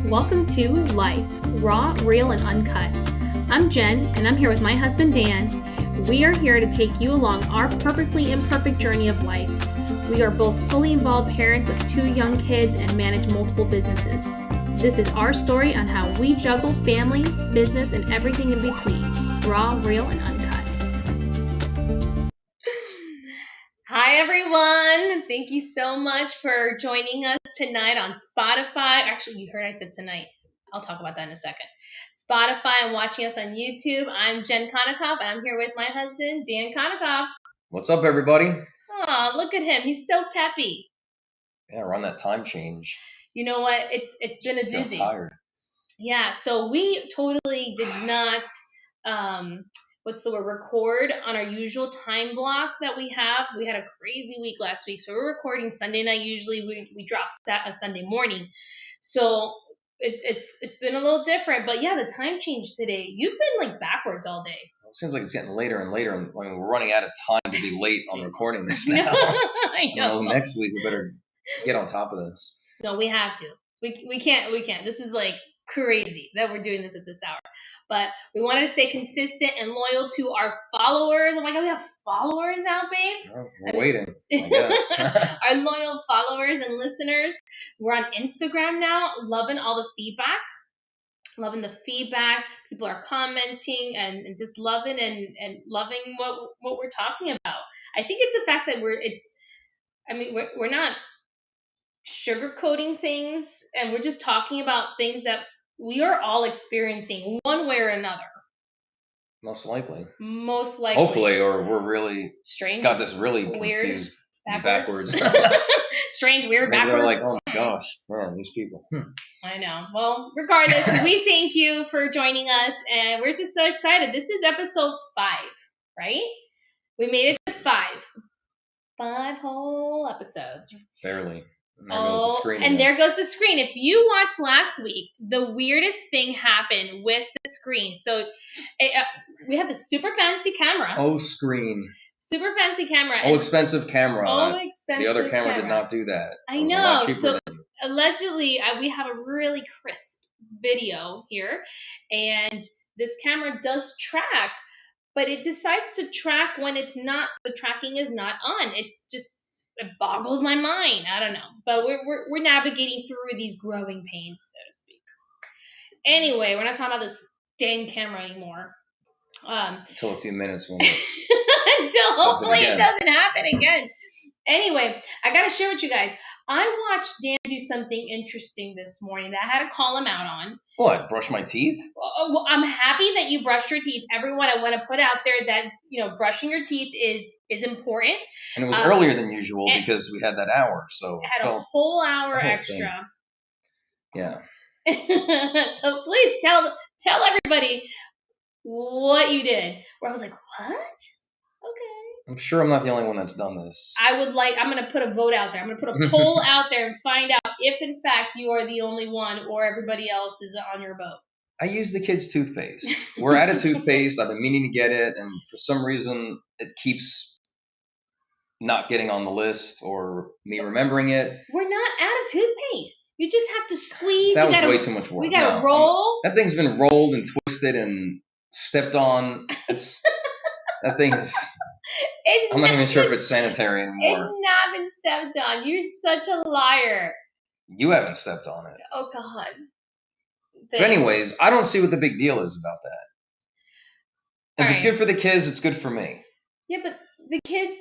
Welcome to Life, Raw, Real, and Uncut. I'm Jen, and I'm here with my husband Dan. We are here to take you along our perfectly imperfect journey of life. We are both fully involved parents of 2 young kids and manage multiple businesses. This is our story on how we juggle family, business, and everything in between. Raw, real, and uncut. Hi, everyone. Thank you so much for joining us tonight on Spotify. Actually, you heard I said tonight. I'll talk about that in a second. Spotify and watching us on YouTube. I'm Jen Konikoff, and I'm here with my husband, Dan Konikoff. What's up, everybody? Oh, look at him. He's so peppy. Yeah, we're on that time change. You know what? It's been a doozy. I'm tired. Yeah, so we totally did not record on our usual time block that we have. We had a crazy week last week, so we're recording Sunday night. Usually we drop a Sunday morning. So it's been a little different, but yeah, the time change today. You've been like backwards all day. It seems like it's getting later and later. I mean, we're running out of time to be late on recording this now. I know. Next week we better get on top of this. No, we have to. We can't. This is like crazy that we're doing this at this hour. But we wanted to stay consistent and loyal to our followers. Oh my God, we have followers now, babe. Oh, we're waiting, I guess. Our loyal followers and listeners. We're on Instagram now, loving all the feedback. Loving the feedback. People are commenting and just loving and loving what we're talking about. I think it's the fact that we're not sugarcoating things, and we're just talking about things that we are all experiencing one way or another. Most likely. Hopefully, or we're really strange. Got this really weird, confused backwards. Strange, weird, Maybe backwards. They're like, oh my gosh, man, these people. I know. Well, regardless, we thank you for joining us, and we're just so excited. This is episode 5, right? We made it to 5. 5 whole episodes. Barely. And there goes the screen. If you watched last week, the weirdest thing happened with the screen. So we have the super fancy camera. Screen. Super fancy camera. Expensive camera. Expensive The other camera did not do that. I know. So allegedly, we have a really crisp video here. And this camera does track, but it decides to track when the tracking is not on. It boggles my mind. I don't know, but we're navigating through these growing pains, so to speak. Anyway, we're not talking about this dang camera anymore. Until a few minutes when until hopefully it doesn't happen again. Anyway, I gotta share with you guys. I watched Dan do something interesting this morning that I had to call him out on. What? Brush my teeth? Well, I'm happy that you brush your teeth. Everyone, I want to put out there that brushing your teeth is important. And it was earlier than usual because we had that hour. So it had a whole hour extra. Thing. Yeah. So please tell everybody what you did. Where I was like, what? Okay. I'm sure I'm not the only one that's done this. I'm going to put a vote out there. I'm going to put a poll out there and find out if, in fact, you are the only one or everybody else is on your boat. I use the kids' toothpaste. We're out of toothpaste. I've been meaning to get it, and for some reason, it keeps not getting on the list or me remembering it. We're not out of toothpaste. You just have to squeeze. That was way too much work. We got to roll. That thing's been rolled and twisted and stepped on. That thing is... I'm not even sure if it's sanitary anymore. It's not been stepped on. You're such a liar. You haven't stepped on it. Oh, God. Thanks. But anyways, I don't see what the big deal is about that. If it's good for the kids, it's good for me. Yeah, but the kids,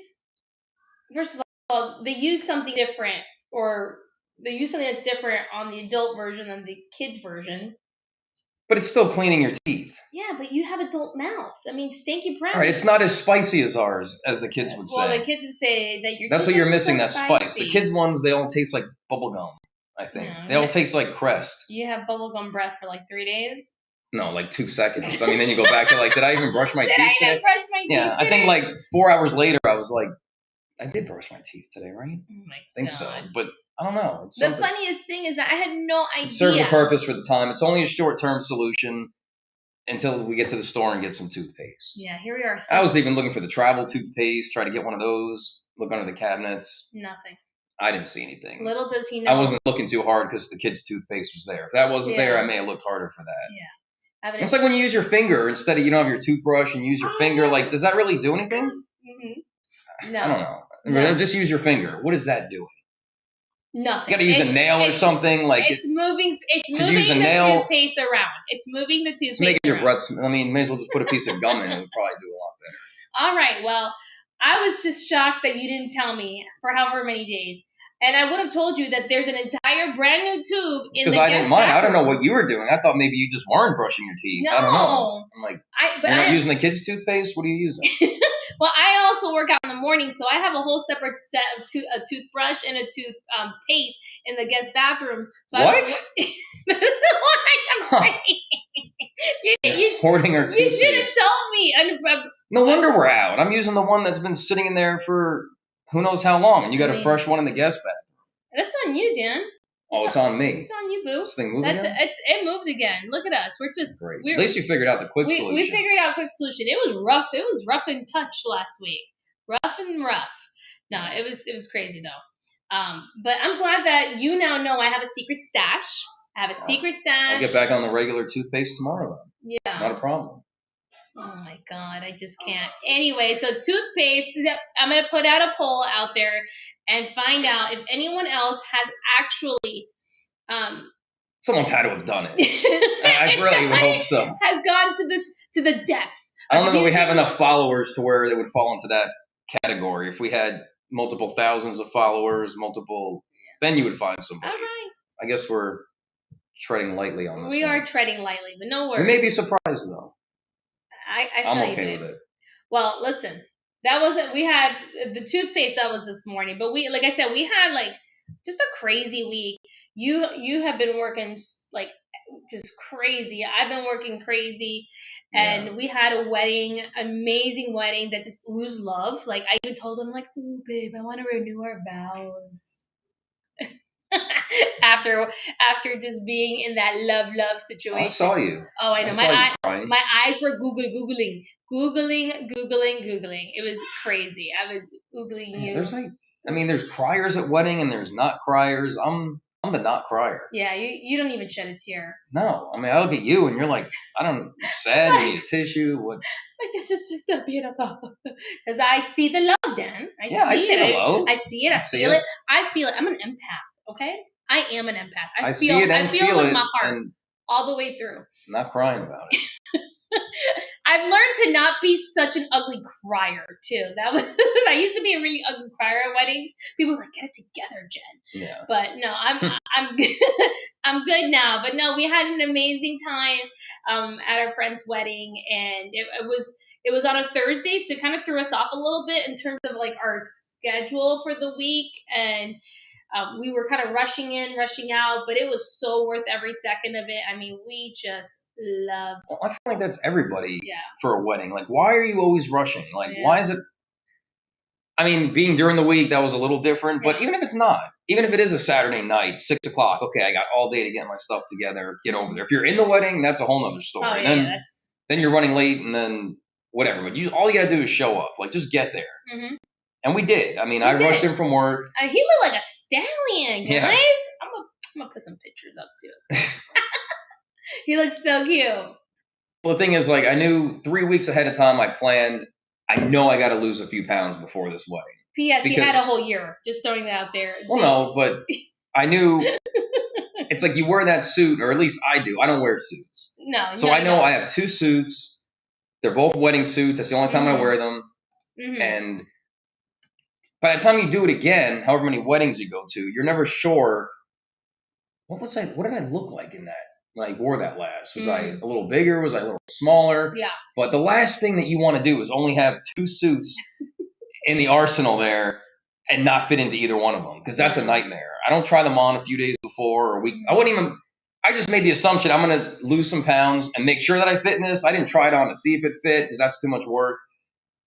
first of all, they use something different, or they use something that's different on the adult version than the kids version. But it's still cleaning your teeth. Yeah, but you have adult mouth. I mean, stinky breath. All right, it's not as spicy as ours, as the kids would say. Well, the kids would say that your That's what you're missing, that spice. The kids' ones, they all taste like bubble gum, I think. Yeah, they all taste like Crest. You have bubblegum breath for like 3 days? No, like 2 seconds. I mean, then you go back to like, did I even brush my teeth today? Did I even brush my teeth today? I think like 4 hours later, I was like, I did brush my teeth today, right? Oh my I think God. so, but I don't know. The funniest thing is that I had no idea. It serves a purpose for the time. It's only a short-term solution until we get to the store and get some toothpaste. Yeah, here we are. I was even looking for the travel toothpaste, try to get one of those, look under the cabinets. Nothing. I didn't see anything. Little does he know. I wasn't looking too hard because the kid's toothpaste was there. If that wasn't there, I may have looked harder for that. Yeah. It's like when you use your finger instead of, have your toothbrush and use your finger. Like, does that really do anything? Mm-hmm. No. I don't know. No. Just use your finger. What is that doing? Nothing. You got to use a nail or something. Like it's moving. It's moving the toothpaste around. It's moving the toothpaste. It's making your breath. May as well just put a piece of gum in. It would probably do a lot better. All right. Well, I was just shocked that you didn't tell me for however many days. And I would have told you that there's an entire brand new tube in the because I didn't mind. I don't know what you were doing. I thought maybe you just weren't brushing your teeth. No. I don't know. I'm like, you're not using the kids' toothpaste? What are you using? Well, I also work out in the morning, so I have a whole separate set of a toothbrush and a toothpaste in the guest bathroom. So what? You hoarding our toothpaste. You should have told me. No wonder we're out. I'm using the one that's been sitting in there for who knows how long, and you got a fresh one in the guest bathroom. That's on you, Dan. It's on me. It's on you, boo. This thing moved again? It moved again. Look at us. We're just great. At least you figured out the quick solution. We figured out a quick solution. It was rough. It was rough and touch last week. Rough and rough. No, it was crazy though. But I'm glad that you now know I have a secret stash. I have a secret stash. I'll get back on the regular toothpaste tomorrow then. Yeah. Not a problem. Oh my God, I just can't. Anyway, so toothpaste, I'm going to put out a poll out there and find out if anyone else has actually... Someone's had to have done it. I really would hope so. Has gone to the depths. I don't know that we have enough followers to where it would fall into that category. If we had multiple thousands of followers, then you would find somebody. All right. I guess we're treading lightly on this. We are treading lightly, but no worries. We may be surprised though. I'm okay with it. Well, listen, we had the toothpaste that was this morning, but like I said, we had like just a crazy week. You have been working like just crazy. I've been working crazy, and we had a wedding, amazing wedding that just oozed love. Like I even told him, like, "Ooh, babe, I want to renew our vows." after just being in that love situation. I saw you. Oh, I know. My eyes were googling. It was crazy. I was googling you. There's criers at wedding and there's not criers. I'm the not crier. Yeah, you don't even shed a tear. No, I look at you and you're like, you're sad. You need a tissue. What? Like, this is just so beautiful. Because I see the love, Dan. I see the love. I see it. I feel it. I feel it. I'm an empath. Okay, I am an empath. I feel it with my heart all the way through. I'm not crying about it. I've learned to not be such an ugly crier too. That was I used to be a really ugly crier at weddings. People were like, get it together, Jen. Yeah. But no, I'm good. I'm good now. But no, we had an amazing time at our friend's wedding, and it was on a Thursday, so it kind of threw us off a little bit in terms of like our schedule for the week, and we were kind of rushing in, rushing out, but it was so worth every second of it. I mean, we just loved. Well, I feel like that's everybody for a wedding. Like, why are you always rushing? Like, why is it? I mean, being during the week, that was a little different, but even if it's not, even if it is a Saturday night, 6:00, okay, I got all day to get my stuff together, get over there. If you're in the wedding, that's a whole nother story. Oh, yeah, then you're running late and then whatever, but all you got to do is show up. Like, just get there. Mm-hmm. And we did. I mean, I rushed in from work. He looked like a stallion, guys. Yeah. I'm gonna put some pictures up too. He looks so cute. Well, the thing is, like, I knew 3 weeks ahead of time. I know I got to lose a few pounds before this wedding. P.S. He had a whole year. Just throwing that out there. Well, no, but I knew. It's like you wear that suit, or at least I do. I don't wear suits. No. So I know I have 2 suits. They're both wedding suits. That's the only time I wear them. Mm-hmm. And by the time you do it again, however many weddings you go to, you're never sure. What did I look like in that when I wore that last? Was I a little bigger? Was I a little smaller? Yeah. But the last thing that you want to do is only have 2 suits in the arsenal there and not fit into either one of them, because that's a nightmare. I don't try them on a few days before or a week. I just made the assumption I'm going to lose some pounds and make sure that I fit in this. I didn't try it on to see if it fit, because that's too much work.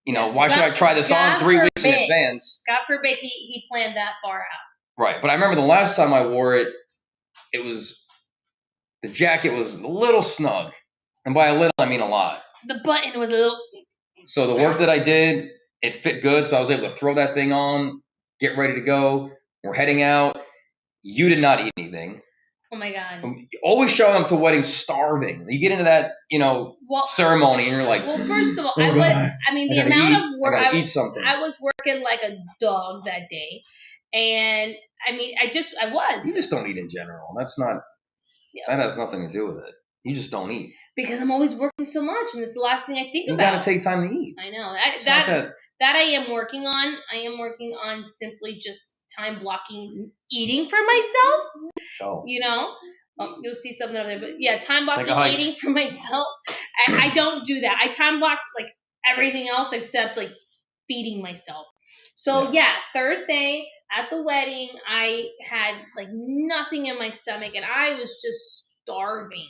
Why should I try this on 3 weeks in advance? God forbid he planned that far out. Right. But I remember the last time I wore it, the jacket was a little snug. And by a little, I mean a lot. The button was a little. So the work that I did, it fit good. So I was able to throw that thing on, get ready to go. We're heading out. You did not eat anything. Oh my God. Always showing up to weddings starving. You get into that, ceremony, and you're like, well, first of all, oh God, the amount of work I gotta eat something. I was working like a dog that day, and I mean, I was. You just don't eat in general. That has nothing to do with it. You just don't eat because I'm always working so much, and it's the last thing I think about. You gotta take time to eat. I know that I am working on. I am working on simply just time blocking eating for myself. Oh. You'll see something over there, but yeah, time blocking eating for myself. I don't do that. I time block like everything else except like feeding myself. So yeah, Thursday at the wedding, I had like nothing in my stomach, and I was just starving.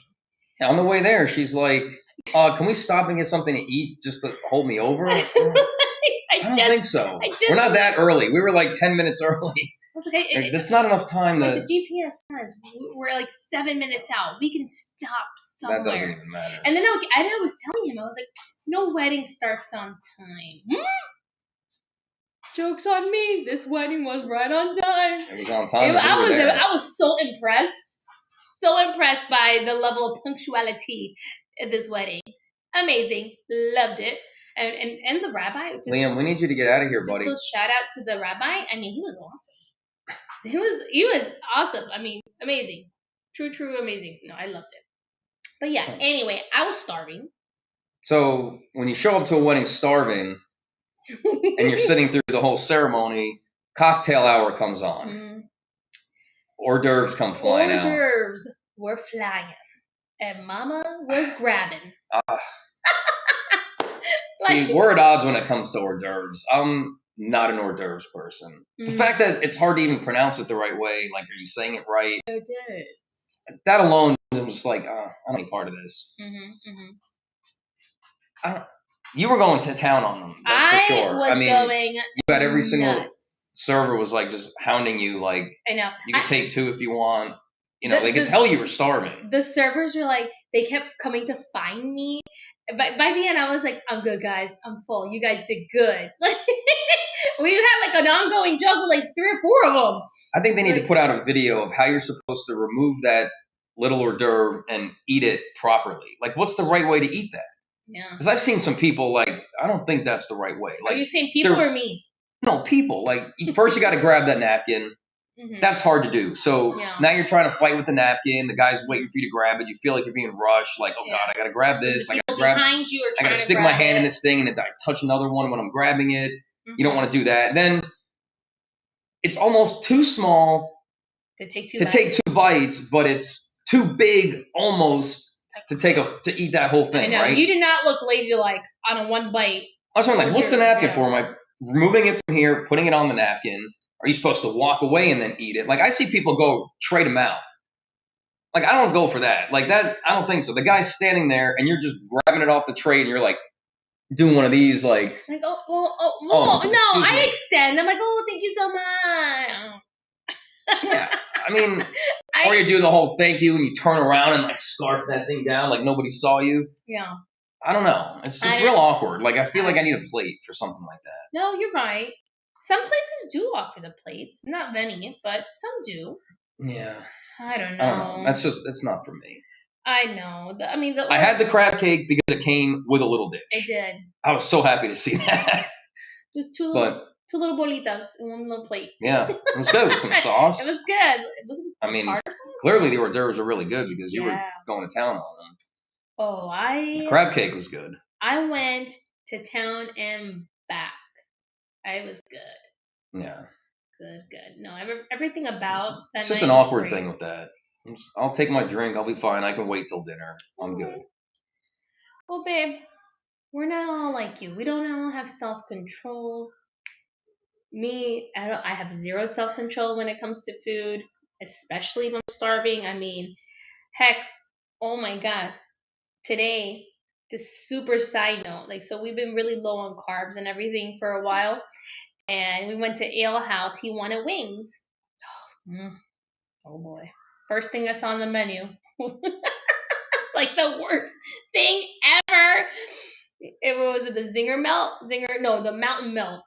Yeah, on the way there, she's like, "Can we stop and get something to eat just to hold me over?" I don't think so. We're not that early. We were like 10 minutes early. That's not enough time to. The GPS says we're like 7 minutes out. We can stop somewhere. That doesn't even matter. And then I was telling him, I was like, no wedding starts on time. Joke's on me. This wedding was right on time. It was on time. I was so impressed. So impressed by the level of punctuality at this wedding. Amazing. Loved it. And the rabbi. Liam, we need you to get out of here, buddy. Just a shout out to the rabbi. I mean, he was awesome. He was awesome. I mean, amazing. True, amazing. No, I loved it. But yeah, anyway, I was starving. So when you show up to a wedding starving and you're sitting through the whole ceremony, cocktail hour comes on. Mm. Hors d'oeuvres come flying out. Hors d'oeuvres were flying. And mama was grabbing. See, we're at odds when it comes to hors d'oeuvres. I'm not an hors d'oeuvres person. Mm. The fact that it's hard to even pronounce it the right way, like, are you saying it right? Hors d'oeuvres. That alone, I'm just like, I don't need part of this. You were going to town on them, that's for sure. You got every single server was like just hounding you, like, I know. You can take 2 if you want. They could tell you were starving. The servers were like, they kept coming to find me. But by the end, I was like, I'm good, guys. I'm full. You guys did good. We had like an ongoing joke with like 3 or 4 of them. I think they need to put out a video of how you're supposed to remove that little hors d'oeuvre and eat it properly. Like, what's the right way to eat that? Yeah. Because I've seen some people, like, I don't think that's the right way. Like, are you saying people or me? No, people. Like, first you got to grab that napkin. Mm-hmm. That's hard to do. So now you're trying to fight with the napkin. The guy's waiting for you to grab it. You feel like you're being rushed. Like, oh God, I got to grab this. I got to grab. Behind you I got to stick my hand in this thing and then I touch another one when I'm grabbing it. Mm-hmm. You don't want to do that. Then it's almost too small to take 2 bites, but it's too big almost to eat that whole thing. I know. Right? You did not look ladylike on a 1 bite. I was wondering, like, what's the napkin for? Am I removing it from here, putting it on the napkin? Are you supposed to walk away and then eat it? Like, I see people go tray to mouth. Like, I don't go for that. Like, that, I don't think so. The guy's standing there and you're just grabbing it off the tray and you're like doing one of these, like no, I extend. I'm like, oh, thank you so much. Yeah, I mean, or you do the whole thank you and you turn around and like scarf that thing down like nobody saw you. Yeah. I don't know. It's just real awkward. Like, I feel like I need a plate for something like that. No, you're right. Some places do offer the plates. Not many, but some do. Yeah. I don't know. It's not for me. I know. I had the crab cake because it came with a little dish. It did. I was so happy to see that. Just two little bolitas in one little plate. Yeah. It was good with some sauce. It was good. It wasn't clearly the hors d'oeuvres were really good because you were going to town on them. Oh, the crab cake was good. I went to town and back. I was good. Yeah. Good. No, everything about that. It's just an awkward thing with that. I'll take my drink. I'll be fine. I can wait till dinner. I'm good. Well, babe, we're not all like you. We don't all have self-control. Me, I have zero self-control when it comes to food, especially when I'm starving. I mean, heck, oh my God. Today, just super side note, like, so we've been really low on carbs and everything for a while, and we went to Ale House. He wanted wings. Oh boy. First thing I saw on the menu. Like the worst thing ever. Was it the Zinger Melt? The Mountain Melt.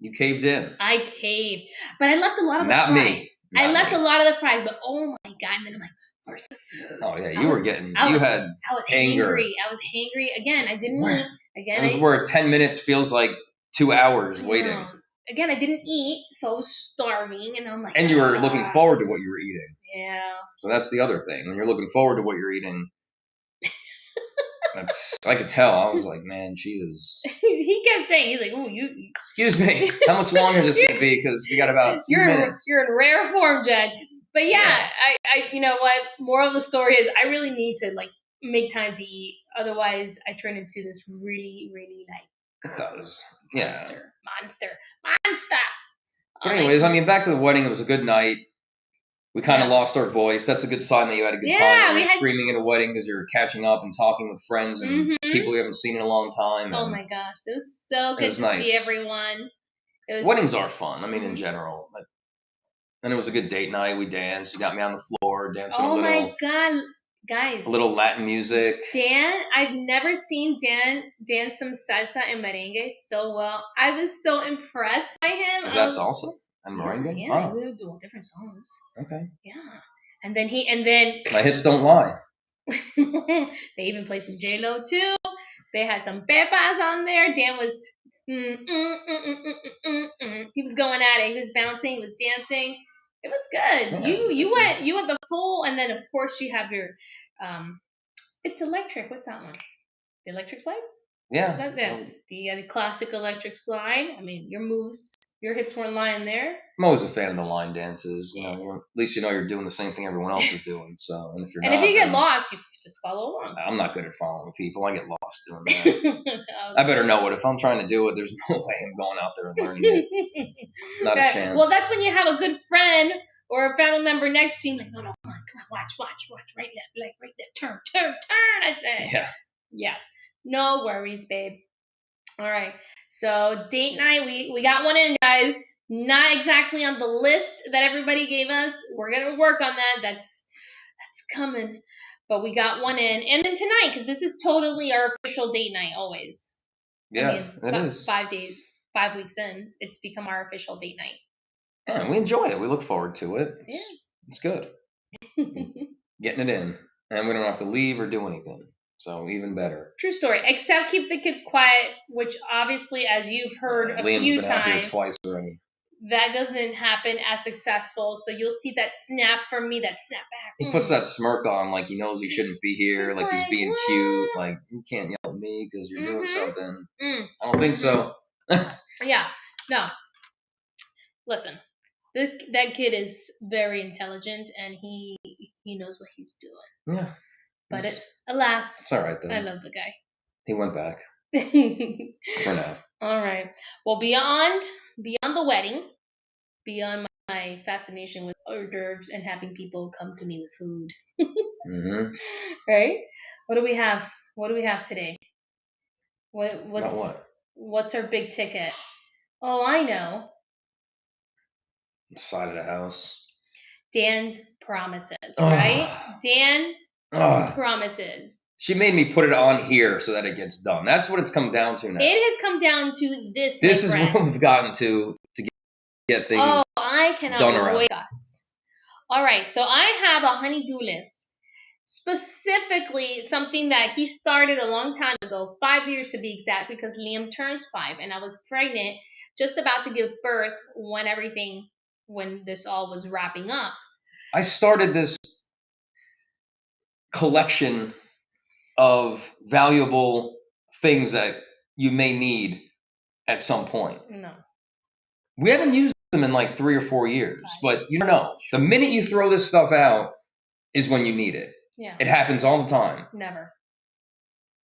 You caved in. I caved. But I left a lot of the Not fries. me. I Not left me. a lot of the fries, but oh my God. And then I'm like, where's the food? Oh yeah, I was anger. hangry. I was hangry. Again, I didn't eat. Again, It was where 10 minutes feels like 2 hours waiting. Again, I didn't eat, so I was starving, and I'm like, And you were looking forward to what you were eating. Yeah. So that's the other thing. When you're looking forward to what you're eating, I could tell. I was like, man, she is. He kept saying, he's like, oh, you. Excuse me. How much longer is this going to be? Because we got about 2 minutes. You're in rare form, Jed. But yeah, I, you know what? Moral of the story is, I really need to like make time to eat. Otherwise, I turn into this really, really like. It does. Monster. But anyways, I mean, back to the wedding. It was a good night. We kind of lost our voice. That's a good sign that you had a good time. You're screaming at a wedding because you're catching up and talking with friends and people you haven't seen in a long time. Oh my gosh, it was so good to see everyone. Weddings are fun. I mean, in general. And it was a good date night. We danced. You got me on the floor dancing a little. Oh my God, guys! A little Latin music. Dan, I've never seen Dan dance some salsa and merengue so well. I was so impressed by him. Is that salsa? And merengue? Yeah, we were doing different songs. Okay. Yeah. And then my hips don't lie. They even played some J-Lo too. They had some pepas on there. Dan was he was going at it. He was bouncing, he was dancing. It was good. Yeah, you went the full, and then of course you have your it's electric. What's that one? The electric slide? Yeah. The classic electric slide. I mean, your moves, your hips weren't lying there. I'm always a fan of the line dances. You know, at least you know you're doing the same thing everyone else is doing. So, and if you're if you get lost, you just follow along. I'm not good at following people. I get lost doing that. I better know it. If I'm trying to do it, there's no way I'm going out there and learning it. Not a chance. Well, that's when you have a good friend or a family member next to you. Like, no, come on, watch, right, left, turn. I said, yeah. No worries, babe. All right. So date night, we got one in, guys. Not exactly on the list that everybody gave us. We're gonna work on that. That's coming. But we got one in. And then tonight, because this is totally our official date night always. Yeah, it is. 5 weeks in, it's become our official date night. Yeah, and we enjoy it. We look forward to it. It's good. Getting it in. And we don't have to leave or do anything. So even better. True story. Except keep the kids quiet, which obviously, as you've heard a few times, out here twice already. That doesn't happen as successful. So you'll see that snap from me, that snap back. He puts that smirk on like he knows he shouldn't be here, like he's being cute. Like, you can't yell at me because you're doing something. I don't think so. Yeah. No. Listen, that kid is very intelligent and he knows what he's doing. Yeah. But alas, it's all right, though. I love the guy. He went back. For now. All right. Well, beyond the wedding, beyond my fascination with hors d'oeuvres and having people come to me with food. Right? What do we have? What do we have today? What's our big ticket? Oh, I know. Side of the house. Dan's promises, right? Dan promises. She made me put it on here so that it gets done. That's what it's come down to now. It has come down to this. This is what we've gotten to get things done around. I cannot wait. All right, so I have a honey-do list. Specifically, something that he started a long time ago, 5 years to be exact, because Liam turns 5, and I was pregnant, just about to give birth when this all was wrapping up. I started this collection of valuable things that you may need at some point. No. We haven't used them in like 3 or 4 years, but you know, the minute you throw this stuff out is when you need it. Yeah. It happens all the time. Never.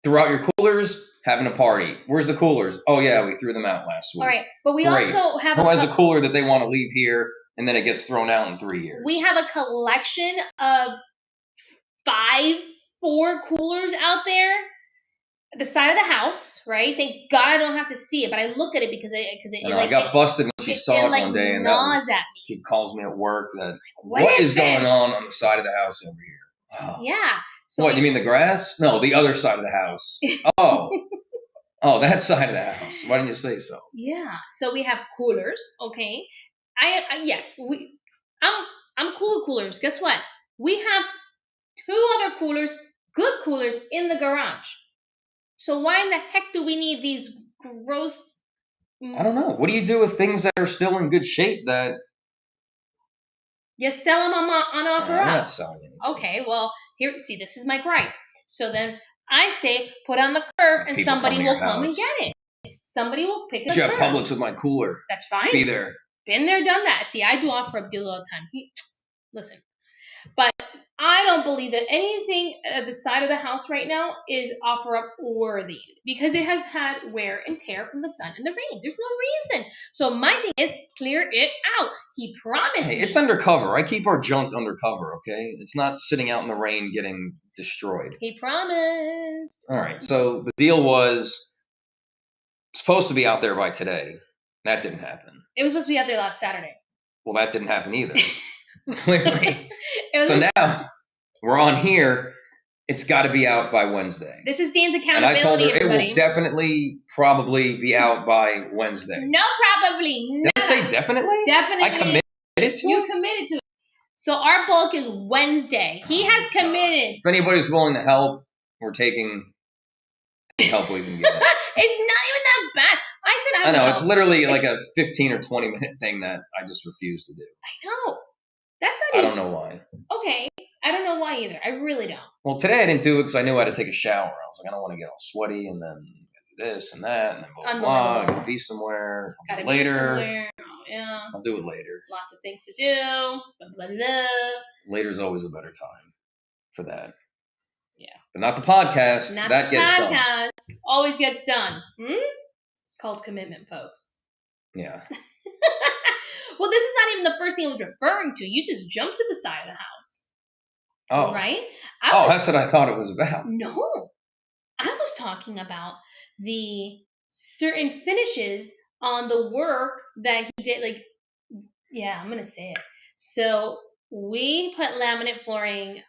Throughout your coolers, having a party. Where's the coolers? Oh yeah, we threw them out last week. All right, but we also have a cooler that they want to leave here, and then it gets thrown out in 3 years. We have a collection of 4 coolers out there. The side of the house, right? Thank God I don't have to see it, but I look at it because I got busted when she saw it one day, and she calls me at work that what is going on the side of the house over here? Oh. Yeah. So what, you mean the grass? No, the other side of the house. Oh. Oh, that side of the house. Why didn't you say so? Yeah. So we have coolers. Okay. Yes. I'm cool with coolers. Guess what? We have 2 other coolers, good coolers, in the garage. So why in the heck do we need these gross? I don't know. What do you do with things that are still in good shape that... You sell them on offer I'm up. not selling anything. Okay, well, here, see, this is my gripe. So then I say, put on the curb, and People somebody come to will your come and house. get it. Somebody will pick it You up. have Publix with my cooler. That's fine. Be there. Been there, done that. See, I do offer up deals all the time. Listen, but I don't believe that anything at the side of the house right now is offer up worthy because it has had wear and tear from the sun and the rain. There's no reason. So my thing is clear it out. He promised me. It's undercover. I keep our junk undercover, okay? It's not sitting out in the rain getting destroyed. He promised. All right, so the deal was supposed to be out there by today. That didn't happen. It was supposed to be out there last Saturday. Well, that didn't happen either. Clearly. So now we're on here. It's got to be out by Wednesday. This is Dan's accountability, and I told her everybody. it will definitely, probably be out by Wednesday. No, probably. Did I say definitely? Definitely. I committed to it? You committed to it. So our bulk is Wednesday. He has committed. If anybody's willing to help, we're taking help we can get. It's not even that bad. I said I know. It's literally like a 15 or 20 minute thing that I just refuse to do. I know. That's not I don't know why. Okay. I don't know why either. I really don't. Well, today I didn't do it because I knew I had to take a shower. I was like, I don't want to get all sweaty and then do this and that and then blah, blah, blah. I gotta be somewhere. Gotta be later. somewhere. Oh, yeah. I'll do it later. Lots of things to do. Blah, blah, blah. Later's always a better time for that. Yeah. But not the podcast. Not that the gets podcast. done. Always gets done. It's called commitment, folks. Yeah. Well, this is not even the first thing I was referring to. You just jumped to the side of the house. Oh. Right? That's what I thought it was about. No. I was talking about the certain finishes on the work that he did. Like, yeah, I'm going to say it. So we put laminate flooring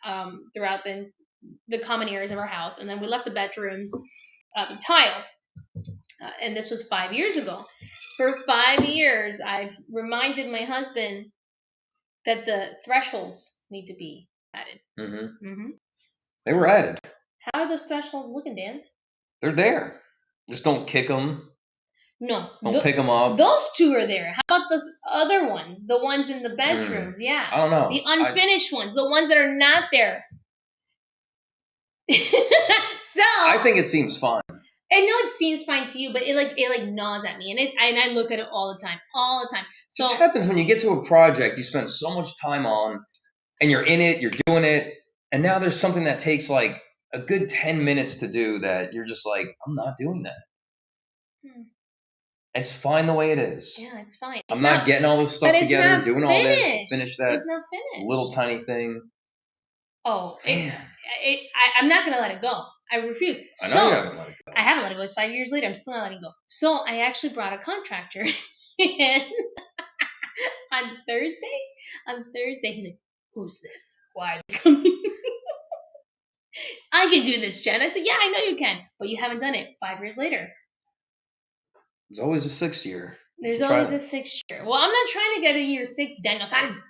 throughout the common areas of our house. And then we left the bedrooms tile. And this was 5 years ago. For 5 years, I've reminded my husband that the thresholds need to be added. They were added. How are those thresholds looking, Dan? They're there. Just don't kick them. No. Don't pick them up. Those 2 are there. How about the other ones? The ones in the bedrooms? Yeah. I don't know. The unfinished ones. The ones that are not there. So I think it seems fine. I know it seems fine to you, but it gnaws at me, and I look at it all the time. So it just happens when you get to a project you spend so much time on, and you're in it, you're doing it, and now there's something that takes like a good 10 minutes to do that you're just like, I'm not doing that. It's fine the way it is. Yeah, it's fine. I'm not getting all this stuff together, doing all this to finish that it's not finished. Little tiny thing. Oh, I'm not gonna let it go. I refuse. I know you haven't let it go. I haven't let it go. It's 5 years later. I'm still not letting it go. So I actually brought a contractor in on Thursday. On Thursday, he's like, "Who's this? Why are they coming?" I can do this, Jen. I said, "Yeah, I know you can, but you haven't done it." 5 years later. There's always a 6th year. There's always a 6th year. Well, I'm not trying to get a year 6, Daniel-san.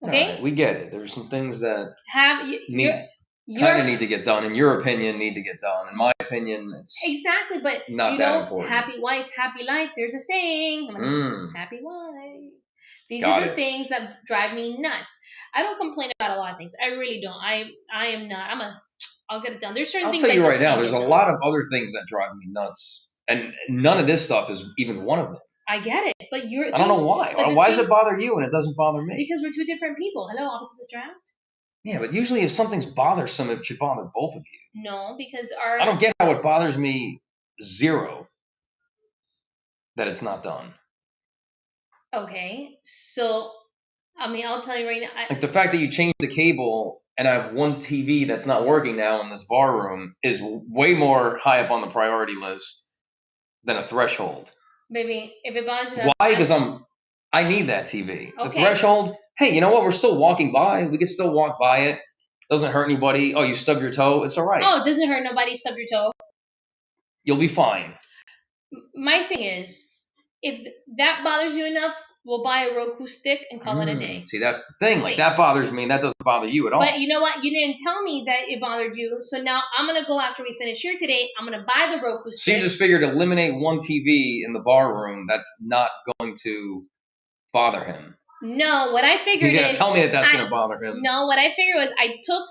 Okay? Right, we get it. There's some things that need to get done. In your opinion, need to get done. In my opinion, it's exactly. But not that important. Happy wife, happy life. There's a saying. Happy wife. These are the things that drive me nuts. I don't complain about a lot of things. I really don't. I am not. I'll get it done. There's certain things. I'll tell you right now. There's a lot of other things that drive me nuts, and none of this stuff is even one of them. I get it, but I don't know why. Why does it bother you and it doesn't bother me? Because we're 2 different people. Hello, opposites attract. Yeah, but usually if something's bothersome, it should bother both of you. No, because I don't get how it bothers me 0 that it's not done. Okay, so I'll tell you right now. Like the fact that you changed the cable and I have one TV that's not working now in this bar room is way more high up on the priority list than a threshold. Baby, if it bothers you, why? Because I need that TV. Okay. The threshold. Hey, you know what? We're still walking by. We can still walk by it. Doesn't hurt anybody. Oh, you stubbed your toe. It's all right. Oh, it doesn't hurt nobody. Stub your toe. You'll be fine. My thing is, if that bothers you enough, we'll buy a Roku stick and call it a day. See, that's the thing. Like, that bothers me, and that doesn't bother you at all. But you know what? You didn't tell me that it bothered you. So now I'm going to go after we finish here today. I'm going to buy the Roku stick. So you just figured eliminate one TV in the bar room. That's not going to bother him. No, what I figured You gotta is... tell me that's going to bother him. No, what I figured was I took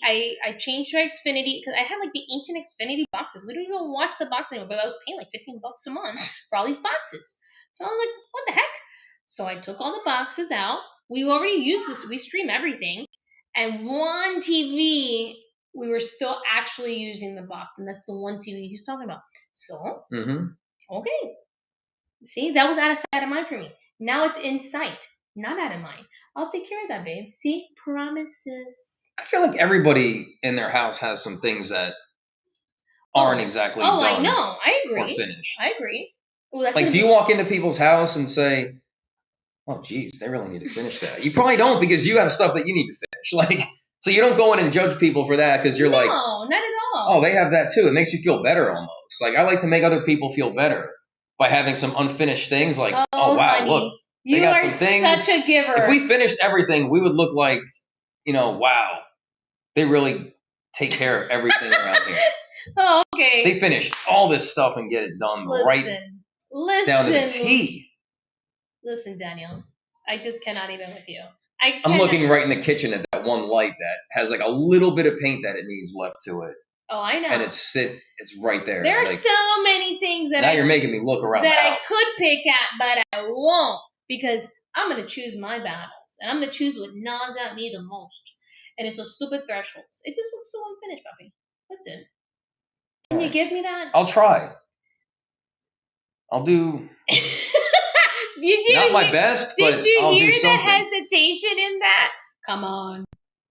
I changed to Xfinity because I had like the ancient Xfinity boxes. We don't even watch the box anymore, but I was paying like $15 a month for all these boxes. So I was like, what the heck? So I took all the boxes out. We already used this. We stream everything. And one TV, we were still actually using the box. And that's the one TV he's talking about. So, okay. See, that was out of sight, out of mind for me. Now it's in sight, not out of mind. I'll take care of that, babe. See? Promises. I feel like everybody in their house has some things that aren't exactly done. I know. I agree. Or finished. I agree. Well, that's like, do you walk into people's house and say, oh, geez, they really need to finish that? You probably don't, because you have stuff that you need to finish. Like, so you don't go in and judge people for that because you're like, no, not at all. Oh, they have that too. It makes you feel better almost. Like, I like to make other people feel better by having some unfinished things. Like, oh wow, honey, look, they you got are some things. Such a giver. If we finished everything, we would look like, wow, they really take care of everything around here. Oh, okay. They finish all this stuff and get it done down to the T. Listen, Daniel, I just cannot even with you. I'm looking right in the kitchen at that one light that has like a little bit of paint that it needs left to it. Oh, I know. And it's right there. There are so many things that you're making me look around that the house. I could pick at, but I won't, because I'm going to choose my battles. And I'm going to choose what gnaws at me the most. And it's those stupid thresholds. It just looks so unfinished, puppy. Listen. Can you give me that? I'll try. I'll do... Not my best, but I'll do something. Did you hear the hesitation in that? Come on.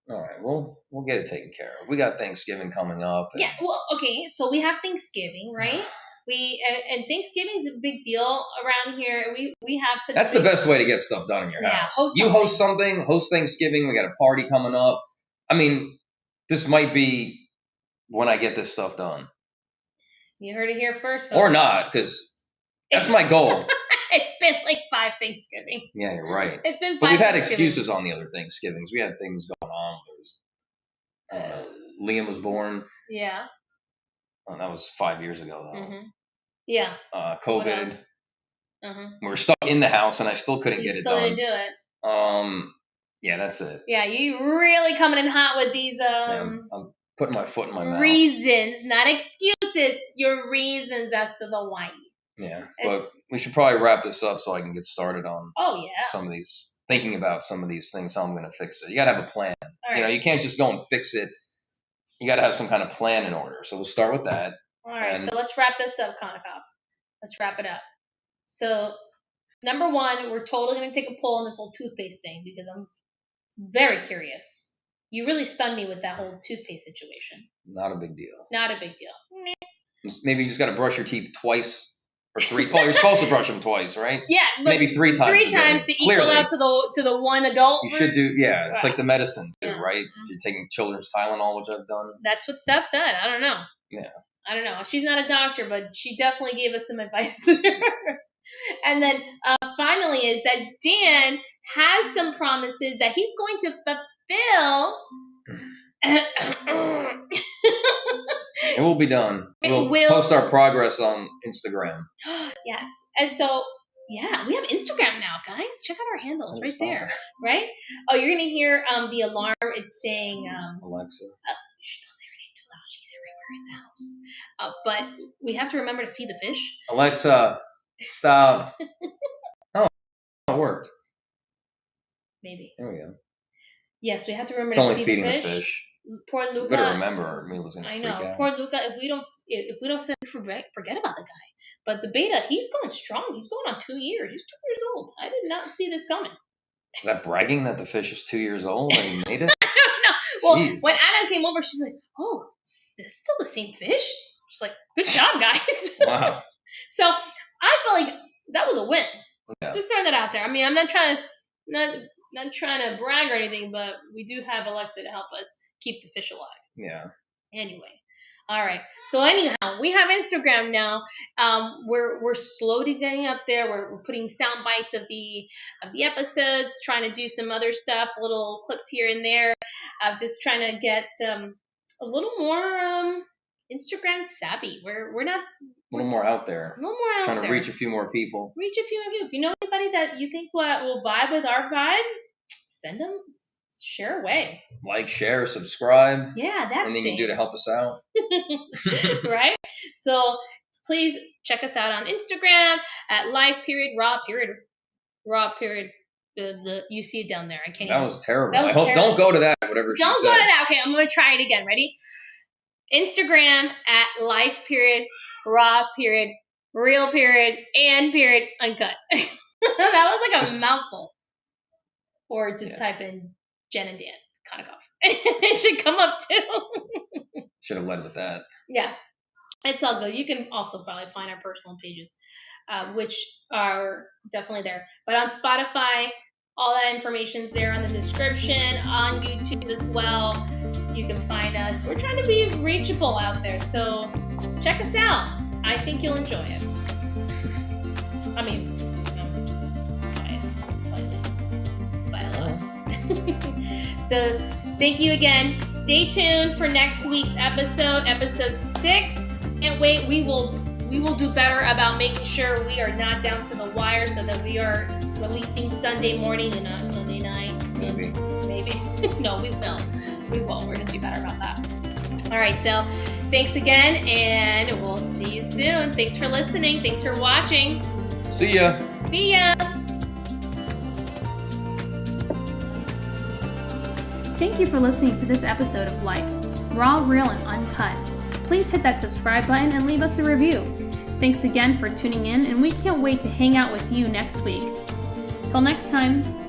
All right, we'll get it taken care of. We got Thanksgiving coming up. Yeah, well, okay, so we have Thanksgiving, right? And Thanksgiving is a big deal around here. We have such. That's the best way to get stuff done in your house. Host something. Host Thanksgiving. We got a party coming up. I mean, this might be when I get this stuff done. You heard it here first, folks. Or not, because that's my goal. It's been like 5 Thanksgivings. Yeah, you're right. It's been 5. But we've had excuses on the other Thanksgivings. We had things going on. Liam was born. Yeah. Oh, that was 5 years ago, though. Mm-hmm. Yeah. COVID. We were stuck in the house, and I still couldn't get it done. You still didn't do it. Yeah, that's it. Yeah, you really coming in hot with these. I'm putting my foot in my mouth. Reasons, not excuses. Your reasons as to the why. Yeah, but we should probably wrap this up so I can get started on. Some of these, thinking about some of these things, how I'm going to fix it. You got to have a plan. Right. You can't just go and fix it. You got to have some kind of plan in order. So we'll start with that. All right. So let's wrap this up, Konikoff. Let's wrap it up. So, number 1, we're totally going to take a poll on this whole toothpaste thing because I'm very curious. You really stunned me with that whole toothpaste situation. Not a big deal. Not a big deal. Maybe you just got to brush your teeth twice. Or 3. Well, you're supposed to brush them twice, right? Yeah, maybe 3 times. 3 times to equal out to the one adult. You should do, yeah. It's like the medicine too, right? If you're taking children's Tylenol, which I've done. That's what Steph said. I don't know. Yeah. I don't know. She's not a doctor, but she definitely gave us some advice there. And then finally is that Dan has some promises that he's going to fulfill. It will be done. We'll post our progress on Instagram. Yes. And so, yeah, we have Instagram now, guys. Check out our handles right there. Right? Oh, you're going to hear the alarm. It's saying... Alexa. Shh, don't say her name too loud. She's everywhere in the house. But we have to remember to feed the fish. Alexa, stop. Oh, it worked. Maybe. There we go. Yes, we have to remember to feed the fish. It's only feeding the fish. Poor Luca. You better remember, Mila's gonna freak out. Poor Luca. If we don't say forget about the guy. But the beta, he's going strong. He's going on 2 years. He's 2 years old. I did not see this coming. Is that bragging that the fish is 2 years old and he made it? I don't know. Well, when Anna came over, she's like, "Oh, is this still the same fish?" She's like, "Good job, guys." Wow. So I felt like that was a win. Yeah. Just throwing that out there. I mean, I'm not trying to brag or anything, but we do have Alexa to help us keep the fish alive. Yeah. Anyway, All right. So anyhow, we have Instagram now. We're slowly getting up there. We're putting sound bites of the episodes, trying to do some other stuff, little clips here and there. Just trying to get a little more Instagram savvy. We're not A little more out there. A little more out Trying there. to reach a few more people. Reach a few more people. If you know anybody that you think will vibe with our vibe, send them. Share away. Like, share, subscribe. Yeah, that's anything you can do to help us out. Right? So please check us out on Instagram at raw period. You see it down there. I can't. That was terrible. That was terrible. Don't go to that. Whatever. Don't go to that. Okay, I'm gonna try it again. Ready? Instagram at life period raw period real period and period uncut. That was like a mouthful. Or just type in Jen and Dan Konikoff. It should come up too. Should have led with that. Yeah, it's all good. You can also probably find our personal pages, which are definitely there. But on Spotify, all that information's there on the description. On YouTube as well, you can find us. We're trying to be reachable out there, so check us out. I think you'll enjoy it. I mean, biased slightly by a lot. So thank you again. Stay tuned for next week's episode 6. Can't wait. We will do better about making sure we are not down to the wire, so that we are releasing Sunday morning and not Sunday night. Maybe. No, we will. We're gonna do better about that. All right. So thanks again, and we'll see you soon. Thanks for listening. Thanks for watching. See ya. See ya. Thank you for listening to this episode of Life, Raw, Real, and Uncut. Please hit that subscribe button and leave us a review. Thanks again for tuning in, and we can't wait to hang out with you next week. Till next time.